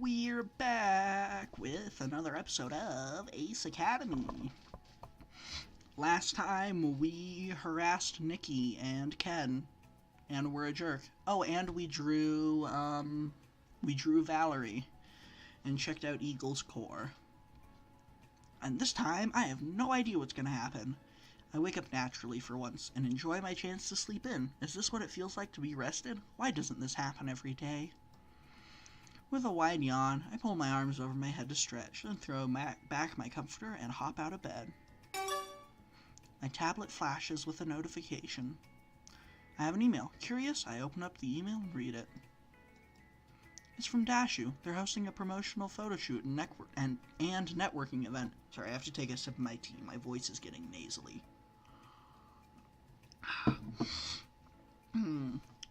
We're back with another episode of Ace Academy. Last time we harassed Nikki and Ken, and were a jerk. Oh, and we drew Valerie, and checked out Eagle's core. And this time, I have no idea what's gonna happen. I wake up naturally for once, and enjoy my chance to sleep in. Is this what it feels like to be rested? Why doesn't this happen every day? With a wide yawn, I pull my arms over my head to stretch, then throw back my comforter and hop out of bed. My tablet flashes with a notification. I have an email. Curious, I open up the email and read it. It's from Dashu. They're hosting a promotional photo shoot and networking event. Sorry, I have to take a sip of my tea. My voice is getting nasally.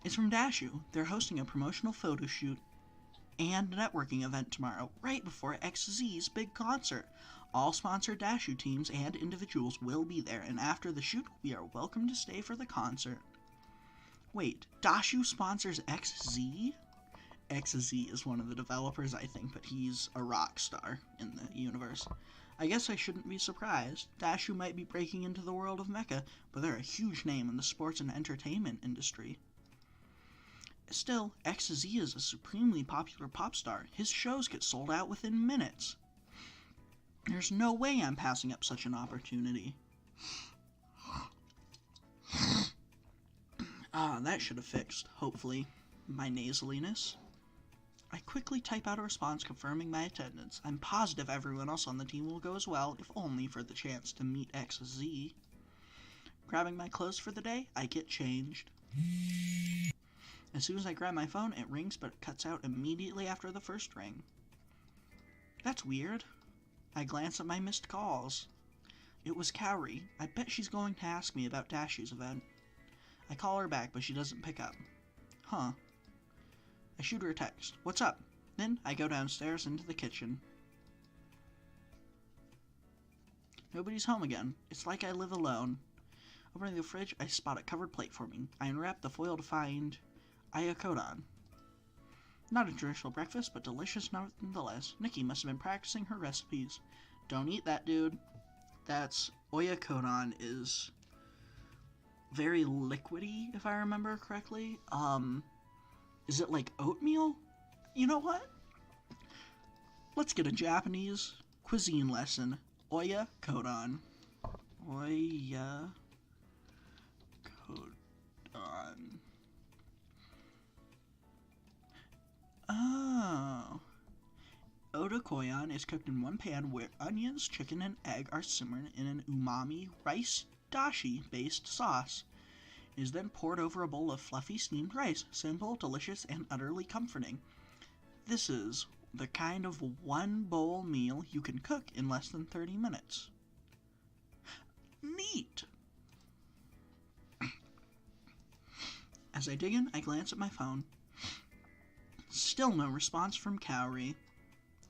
It's from Dashu. They're hosting a promotional photo shoot and networking event tomorrow, right before XZ's big concert. All sponsored Dashu teams and individuals will be there, and after the shoot, we are welcome to stay for the concert. Wait, Dashu sponsors XZ? XZ is one of the developers, I think, but he's a rock star in the universe. I guess I shouldn't be surprised. Dashu might be breaking into the world of mecha, but they're a huge name in the sports and entertainment industry. Still, XZ is a supremely popular pop star. His shows get sold out within minutes. There's no way I'm passing up such an opportunity. That should have fixed, hopefully, my nasaliness. I quickly type out a response confirming my attendance. I'm positive everyone else on the team will go as well, if only for the chance to meet XZ. Grabbing my clothes for the day, I get changed. As soon as I grab my phone, it rings, but it cuts out immediately after the first ring. That's weird. I glance at my missed calls. It was Kaori. I bet she's going to ask me about Dashu's event. I call her back, but she doesn't pick up. Huh. I shoot her a text. What's up? Then I go downstairs into the kitchen. Nobody's home again. It's like I live alone. Opening the fridge, I spot a covered plate forming. I unwrap the foil to find Ayakodon. Not a traditional breakfast, but delicious nonetheless. Nikki must have been practicing her recipes. Don't eat that, dude. That's Oyakodon is very liquidy, if I remember correctly. Is it like oatmeal? You know what? Let's get a Japanese cuisine lesson. Oyakodon. Oyakodon. Oh. Otakoyan is cooked in one pan where onions, chicken, and egg are simmered in an umami rice dashi-based sauce. It is then poured over a bowl of fluffy steamed rice. Simple, delicious, and utterly comforting. This is the kind of one-bowl meal you can cook in less than 30 minutes. Neat! As I dig in, I glance at my phone. Still no response from Kaori.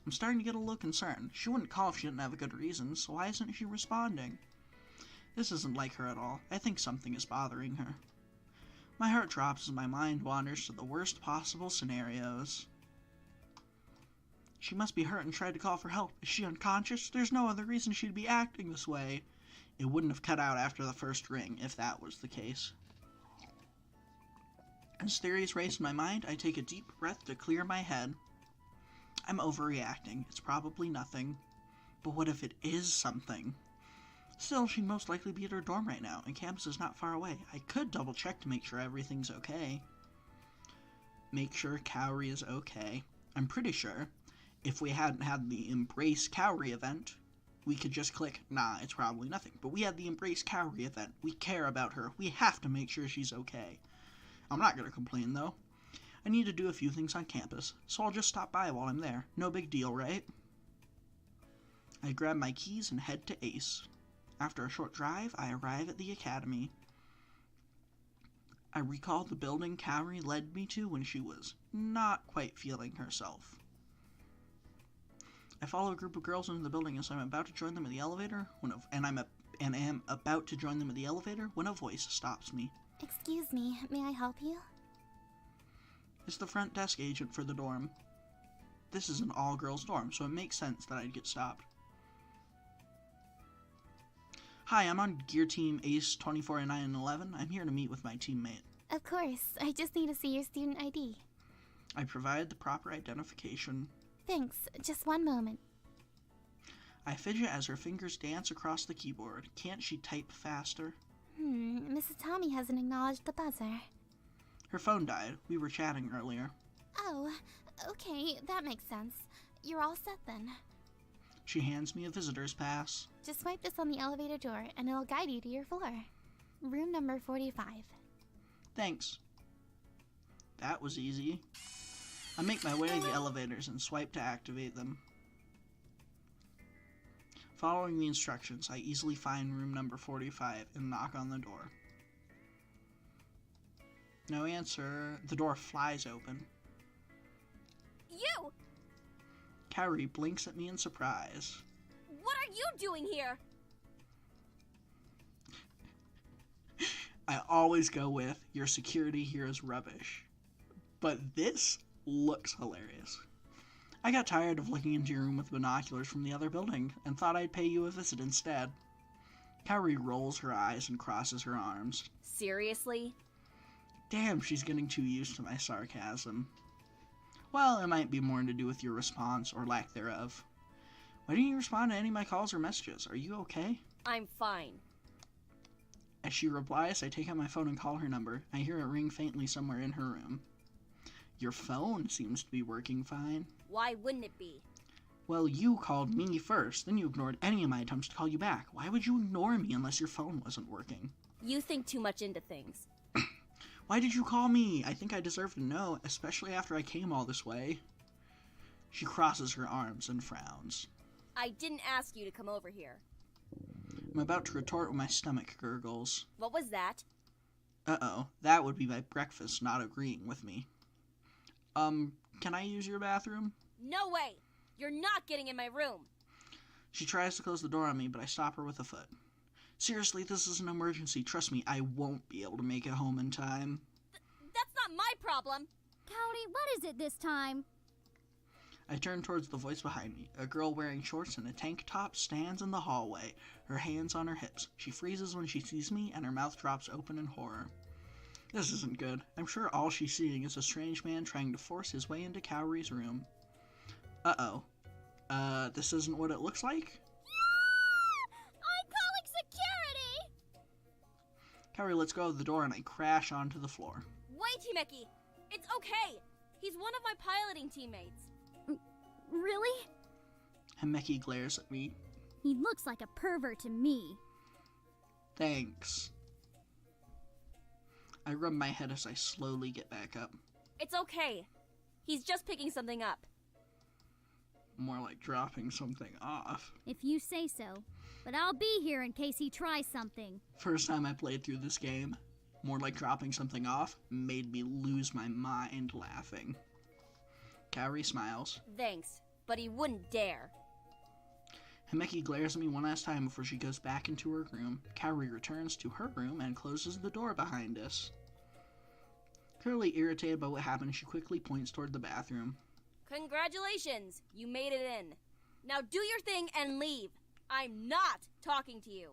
I'm starting to get a little concerned. She wouldn't call if she didn't have a good reason, so why isn't she responding? This isn't like her at all. I think something is bothering her. My heart drops as my mind wanders to the worst possible scenarios. She must be hurt and tried to call for help. Is she unconscious? There's no other reason she'd be acting this way. It wouldn't have cut out after the first ring, if that was the case. As theories race in my mind, I take a deep breath to clear my head. I'm overreacting. It's probably nothing. But what if it is something? Still, she'd most likely be at her dorm right now, and campus is not far away. I could double check to make sure everything's okay. Make sure Kaori is okay. I'm pretty sure if we hadn't had the Embrace Kaori event, we could just click, nah, it's probably nothing. But we had the Embrace Kaori event. We care about her. We have to make sure she's okay. I'm not going to complain, though. I need to do a few things on campus, so I'll just stop by while I'm there. No big deal, right? I grab my keys and head to Ace. After a short drive, I arrive at the academy. I recall the building Kaori led me to when she was not quite feeling herself. I follow a group of girls into the building as I'm about to join them in the elevator when am about to join them in the elevator when a voice stops me. Excuse me, may I help you? It's the front desk agent for the dorm. this is an all-girls dorm, so it makes sense that I'd get stopped. Hi, I'm on Gear Team Ace 24-9-11. I'm here to meet with my teammate. Of course. I just need to see your student ID. I provide the proper identification. Thanks. Just one moment. I fidget as her fingers dance across the keyboard. Can't she type faster? Mrs. Tommy hasn't acknowledged the buzzer. Her phone died. We were chatting earlier. Oh, okay. That makes sense. You're all set then. She hands me a visitor's pass. Just swipe this on the elevator door and it'll guide you to your floor. Room number 45. Thanks. That was easy. I make my way to the elevators and swipe to activate them. Following the instructions, I easily find room number 45 and knock on the door. No answer. The door flies open. You! Kaori blinks at me in surprise. What are you doing here? I always go with, your security here is rubbish. But this looks hilarious. I got tired of looking into your room with binoculars from the other building and thought I'd pay you a visit instead. Kaori rolls her eyes and crosses her arms. Seriously? Damn, she's getting too used to my sarcasm. Well, it might be more to do with your response or lack thereof. Why didn't you respond to any of my calls or messages? Are you okay? I'm fine. As she replies, I take out my phone and call her number. I hear it ring faintly somewhere in her room. Your phone seems to be working fine. Why wouldn't it be? Well, you called me first, then you ignored any of my attempts to call you back. Why would you ignore me unless your phone wasn't working? You think too much into things. Why did you call me? I think I deserve to know, especially after I came all this way. She crosses her arms and frowns. I didn't ask you to come over here. I'm about to retort when my stomach gurgles. What was that? Uh-oh, that would be my breakfast not agreeing with me. Can I use your bathroom? No way! You're not getting in my room! She tries to close the door on me, but I stop her with a foot. Seriously, this is an emergency. Trust me, I won't be able to make it home in time. That's not my problem! Kaori, what is it this time? I turn towards the voice behind me. A girl wearing shorts and a tank top stands in the hallway, her hands on her hips. She freezes when she sees me, and her mouth drops open in horror. This isn't good. I'm sure all she's seeing is a strange man trying to force his way into Kaori's room. Uh-oh. This isn't what it looks like? I'm calling security! Kaori lets go of the door and I crash onto the floor. Wait, Himeki! It's okay! He's one of my piloting teammates. Really? Himeki glares at me. He looks like a pervert to me. Thanks. I rub my head as I slowly get back up. It's okay. He's just picking something up. More like dropping something off. If you say so. But I'll be here in case he tries something. First time I played through this game, more like dropping something off, made me lose my mind laughing. Kaori smiles. Thanks, but he wouldn't dare. Himeki glares at me one last time before she goes back into her room. Kaori returns to her room and closes the door behind us. Clearly irritated by what happened, she quickly points toward the bathroom. Congratulations, you made it in. Now do your thing and leave. I'm not talking to you.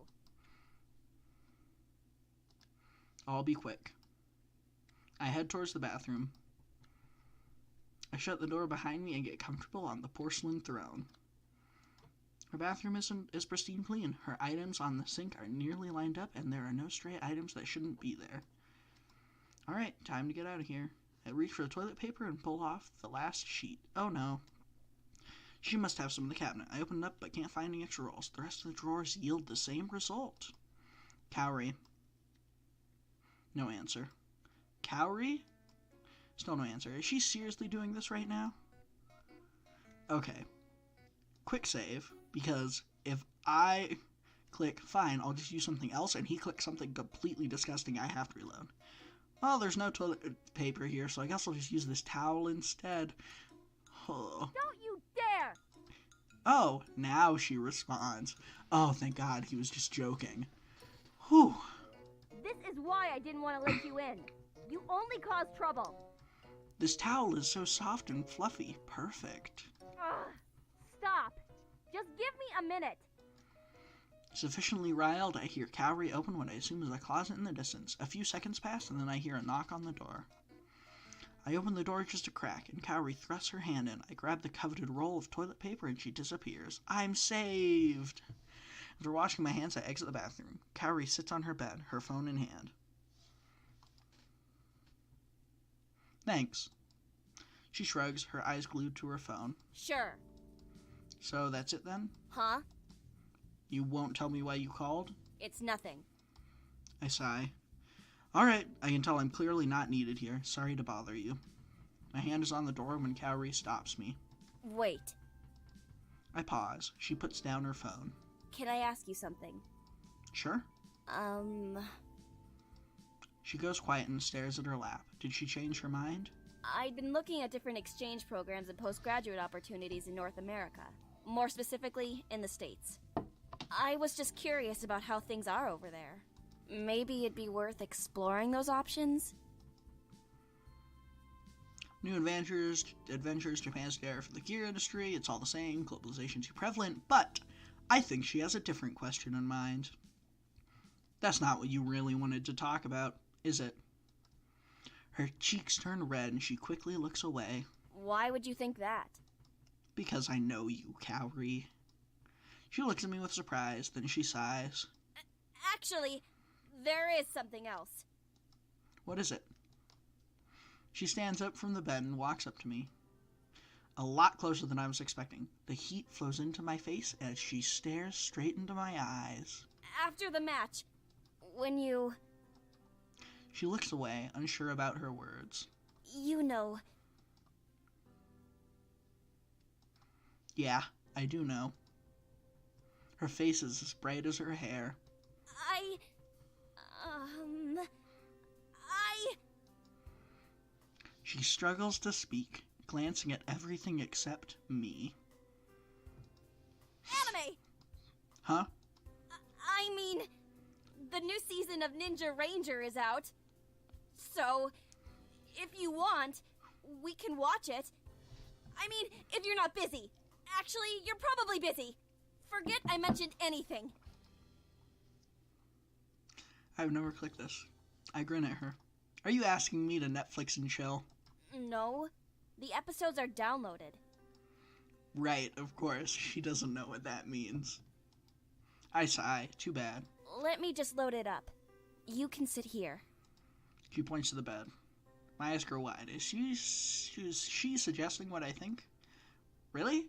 I'll be quick. I head towards the bathroom. I shut the door behind me and get comfortable on the porcelain throne. Her bathroom is pristine clean. Her items on the sink are nearly lined up, and there are no stray items that shouldn't be there. Alright, time to get out of here. I reach for the toilet paper and pull off the last sheet. Oh no. She must have some in the cabinet. I open it up but can't find any extra rolls. The rest of the drawers yield the same result. Kaori. No answer. Kaori? Still no answer. Is she seriously doing this right now? Okay. Quick save, because if I click fine, I'll just use something else, and he clicks something completely disgusting, I have to reload. Well, there's no toilet paper here, so I guess I'll just use this towel instead. Oh. Don't you dare! Oh, now she responds. Oh, thank God, he was just joking. Whew. This is why I didn't want to let you in. You only cause trouble. This towel is so soft and fluffy. Perfect. Ugh, stop. Just give me a minute. Sufficiently riled, I hear Kaori open what I assume is a closet in the distance. A few seconds pass, and then I hear a knock on the door. I open the door just a crack, and Kaori thrusts her hand in. I grab the coveted roll of toilet paper, and she disappears. I'm saved! After washing my hands, I exit the bathroom. Kaori sits on her bed, her phone in hand. Thanks. She shrugs, her eyes glued to her phone. Sure. So that's it then? Huh? You won't tell me why you called? It's nothing. I sigh. All right, I can tell I'm clearly not needed here. Sorry to bother you. My hand is on the door when Kaori stops me. Wait. I pause. She puts down her phone. Can I ask you something? Sure. She goes quiet and stares at her lap. Did she change her mind? I'd been looking at different exchange programs and postgraduate opportunities in North America. More specifically, in the States. I was just curious about how things are over there. Maybe it'd be worth exploring those options? New adventures, Japan's dare for the gear industry, it's all the same, globalization's too prevalent, but I think she has a different question in mind. That's not what you really wanted to talk about, is it? Her cheeks turn red and she quickly looks away. Why would you think that? Because I know you, Kaori. She looks at me with surprise, then she sighs. Actually, there is something else. What is it? She stands up from the bed and walks up to me. A lot closer than I was expecting. The heat flows into my face as she stares straight into my eyes. After the match, when you... She looks away, unsure about her words. You know. Yeah, I do know. Her face is as bright as her hair. She struggles to speak, glancing at everything except me. Anime! Huh? I mean, the new season of Ninja Ranger is out. So, if you want, we can watch it. I mean, if you're not busy. Actually, you're probably busy. Forget I mentioned anything. I've never clicked this. I grin at her. Are you asking me to Netflix and chill? No. The episodes are downloaded. Right, of course. She doesn't know what that means. I sigh. Too bad. Let me just load it up. You can sit here. She points to the bed. My eyes grow wide. Is she suggesting what I think? Really?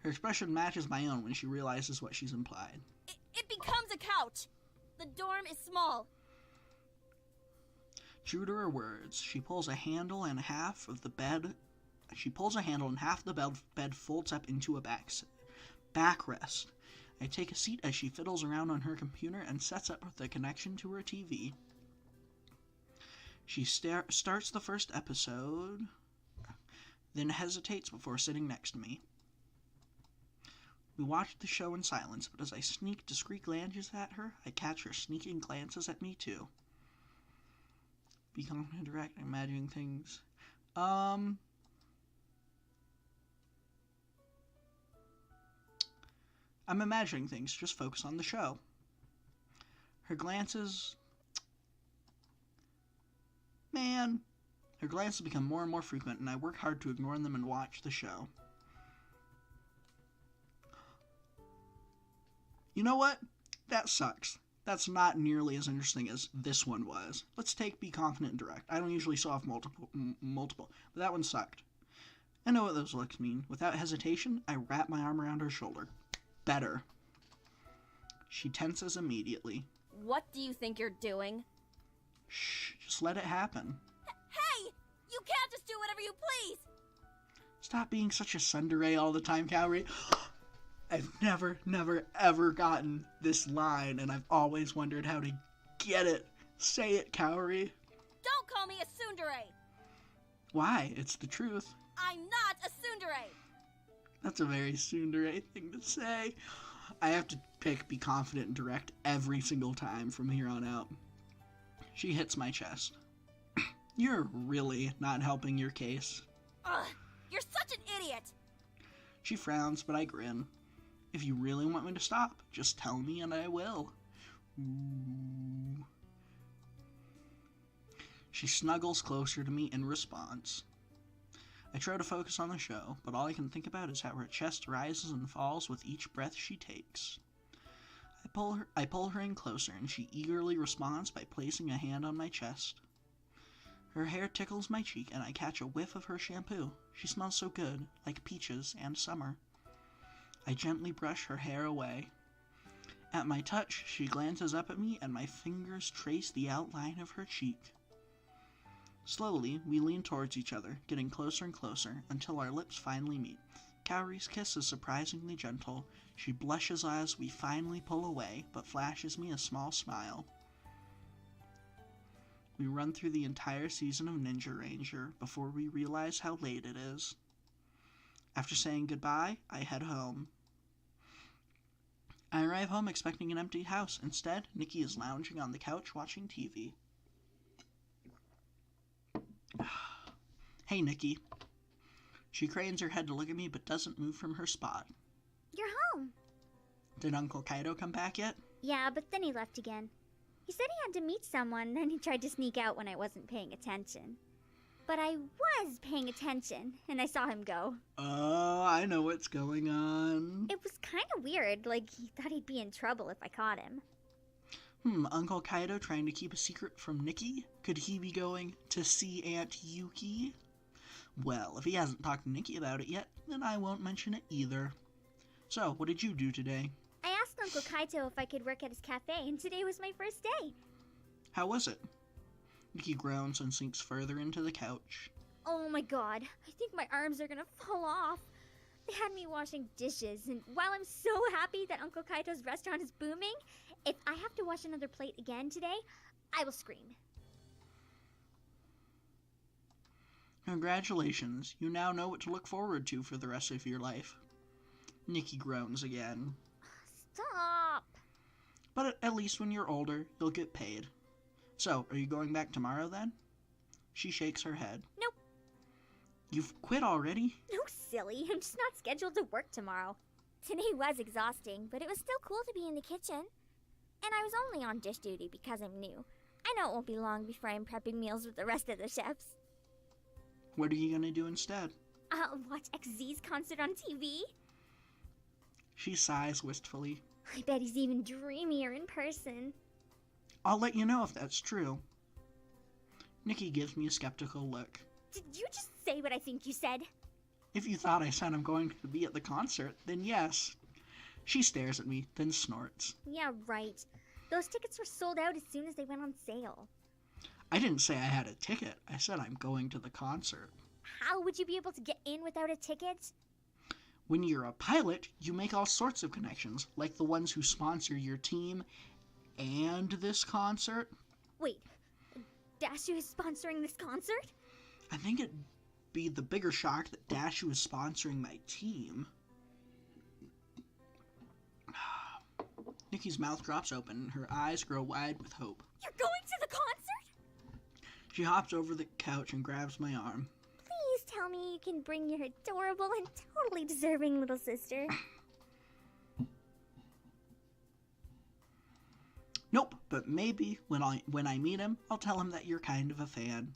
Her expression matches my own when she realizes what she's implied. It becomes a couch. The dorm is small. True to her words, she pulls a handle and half of the bed. She pulls a handle and half the bed folds up into a backrest. I take a seat as she fiddles around on her computer and sets up the connection to her TV. She starts the first episode, then hesitates before sitting next to me. We watch the show in silence, but as I sneak discreet glances at her, I catch her sneaking glances at me too. Be confident, direct, imagining things. I'm imagining things, just focus on the show. Her glances... Man, her glances become more and more frequent, and I work hard to ignore them and watch the show. You know what? That sucks. That's not nearly as interesting as this one was. Let's take Be Confident and Direct. I don't usually show off multiple, but that one sucked. I know what those looks mean. Without hesitation, I wrap my arm around her shoulder. Better. She tenses immediately. What do you think you're doing? Shh, just let it happen. Hey! You can't just do whatever you please! Stop being such a tsundere all the time, Kaori. I've never, ever gotten this line, and I've always wondered how to get it. Say it, Kaori. Don't call me a tsundere! Why? It's the truth. I'm not a tsundere! That's a very tsundere thing to say. I have to pick Be Confident and Direct every single time from here on out. She hits my chest. You're really not helping your case. Ugh, you're such an idiot! She frowns, but I grin. If you really want me to stop, just tell me and I will. Ooh. She snuggles closer to me in response. I try to focus on the show, but all I can think about is how her chest rises and falls with each breath she takes. I pull her in closer, and she eagerly responds by placing a hand on my chest. Her hair tickles my cheek, and I catch a whiff of her shampoo. She smells so good, like peaches and summer. I gently brush her hair away. At my touch, she glances up at me, and my fingers trace the outline of her cheek. Slowly, we lean towards each other, getting closer and closer, until our lips finally meet. Kaori's kiss is surprisingly gentle. She blushes as we finally pull away, but flashes me a small smile. We run through the entire season of Ninja Ranger before we realize how late it is. After saying goodbye, I head home. I arrive home expecting an empty house. Instead, Nikki is lounging on the couch watching TV. Hey, Nikki. She cranes her head to look at me but doesn't move from her spot. You're home. Did Uncle Kaido come back yet? Yeah, but then he left again. He said he had to meet someone, then he tried to sneak out when I wasn't paying attention. But I was paying attention, and I saw him go. Oh, I know what's going on. It was kind of weird, like he thought he'd be in trouble if I caught him. Uncle Kaido trying to keep a secret from Nikki? Could he be going to see Aunt Yuki? Well, if he hasn't talked to Nikki about it yet, then I won't mention it either. So, what did you do today? I asked Uncle Kaito if I could work at his cafe, and today was my first day. How was it? Nikki groans and sinks further into the couch. Oh my god, I think my arms are gonna fall off. They had me washing dishes, and while I'm so happy that Uncle Kaito's restaurant is booming, if I have to wash another plate again today, I will scream. Congratulations, you now know what to look forward to for the rest of your life. Nikki groans again. Stop! But at least when you're older, you'll get paid. So, are you going back tomorrow then? She shakes her head. Nope. You've quit already? No, silly. I'm just not scheduled to work tomorrow. Today was exhausting, but it was still cool to be in the kitchen. And I was only on dish duty because I'm new. I know it won't be long before I'm prepping meals with the rest of the chefs. What are you going to do instead? I'll watch XZ's concert on TV. She sighs wistfully. I bet he's even dreamier in person. I'll let you know if that's true. Nikki gives me a skeptical look. Did you just say what I think you said? If you thought I said I'm going to be at the concert, then yes. She stares at me, then snorts. Yeah, right. Those tickets were sold out as soon as they went on sale. I didn't say I had a ticket. I said I'm going to the concert. How would you be able to get in without a ticket? When you're a pilot, you make all sorts of connections, like the ones who sponsor your team and this concert. Wait, Dashu is sponsoring this concert? I think it'd be the bigger shock that Dashu is sponsoring my team. Nikki's mouth drops open and her eyes grow wide with hope. You're going to the concert? She hops over the couch and grabs my arm. Please tell me you can bring your adorable and totally deserving little sister. Nope, but maybe when I meet him, I'll tell him that you're kind of a fan.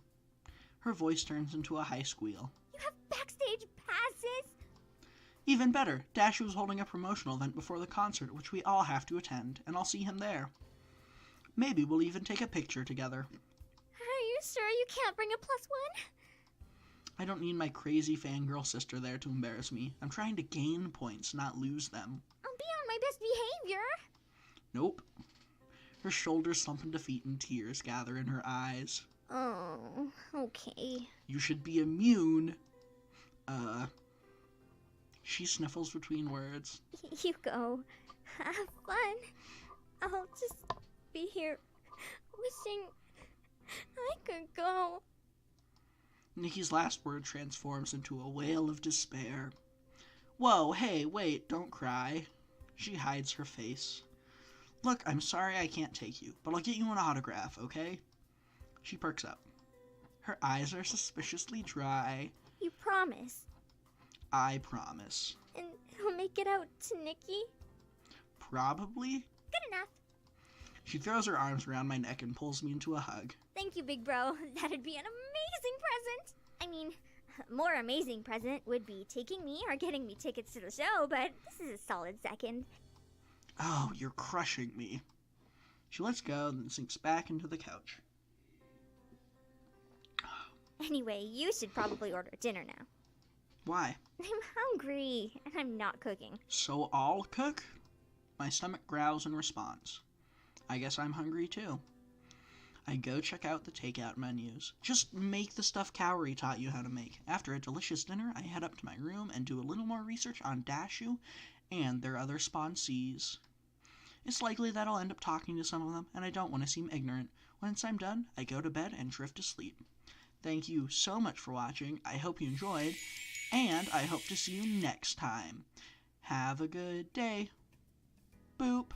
Her voice turns into a high squeal. You have backstage passes? Even better, Dashu's holding a promotional event before the concert, which we all have to attend, and I'll see him there. Maybe we'll even take a picture together. Are you sure you can't bring a +1? I don't need my crazy fangirl sister there to embarrass me. I'm trying to gain points, not lose them. I'll be on my best behavior. Nope. Her shoulders slump in defeat and tears gather in her eyes. Oh, okay. You should be immune. She sniffles between words. You go. Have fun. I'll just be here wishing I could go. Nikki's last word transforms into a wail of despair. Whoa, hey, wait, don't cry. She hides her face. Look, I'm sorry I can't take you, but I'll get you an autograph, okay? She perks up. Her eyes are suspiciously dry. You promise? I promise. And he'll make it out to Nikki? Probably. Good enough. She throws her arms around my neck and pulls me into a hug. Thank you, big bro. That'd be an amazing present. I mean, a more amazing present would be taking me or getting me tickets to the show, but this is a solid second. Oh, you're crushing me. She lets go, then sinks back into the couch. Anyway, you should probably order dinner now. Why? I'm hungry, and I'm not cooking. So I'll cook? My stomach growls in response. I guess I'm hungry too. I go check out the takeout menus. Just make the stuff Kaori taught you how to make. After a delicious dinner, I head up to my room and do a little more research on Dashu and their other sponsees. It's likely that I'll end up talking to some of them, and I don't want to seem ignorant. Once I'm done, I go to bed and drift to sleep. Thank you so much for watching. I hope you enjoyed, and I hope to see you next time. Have a good day. Boop.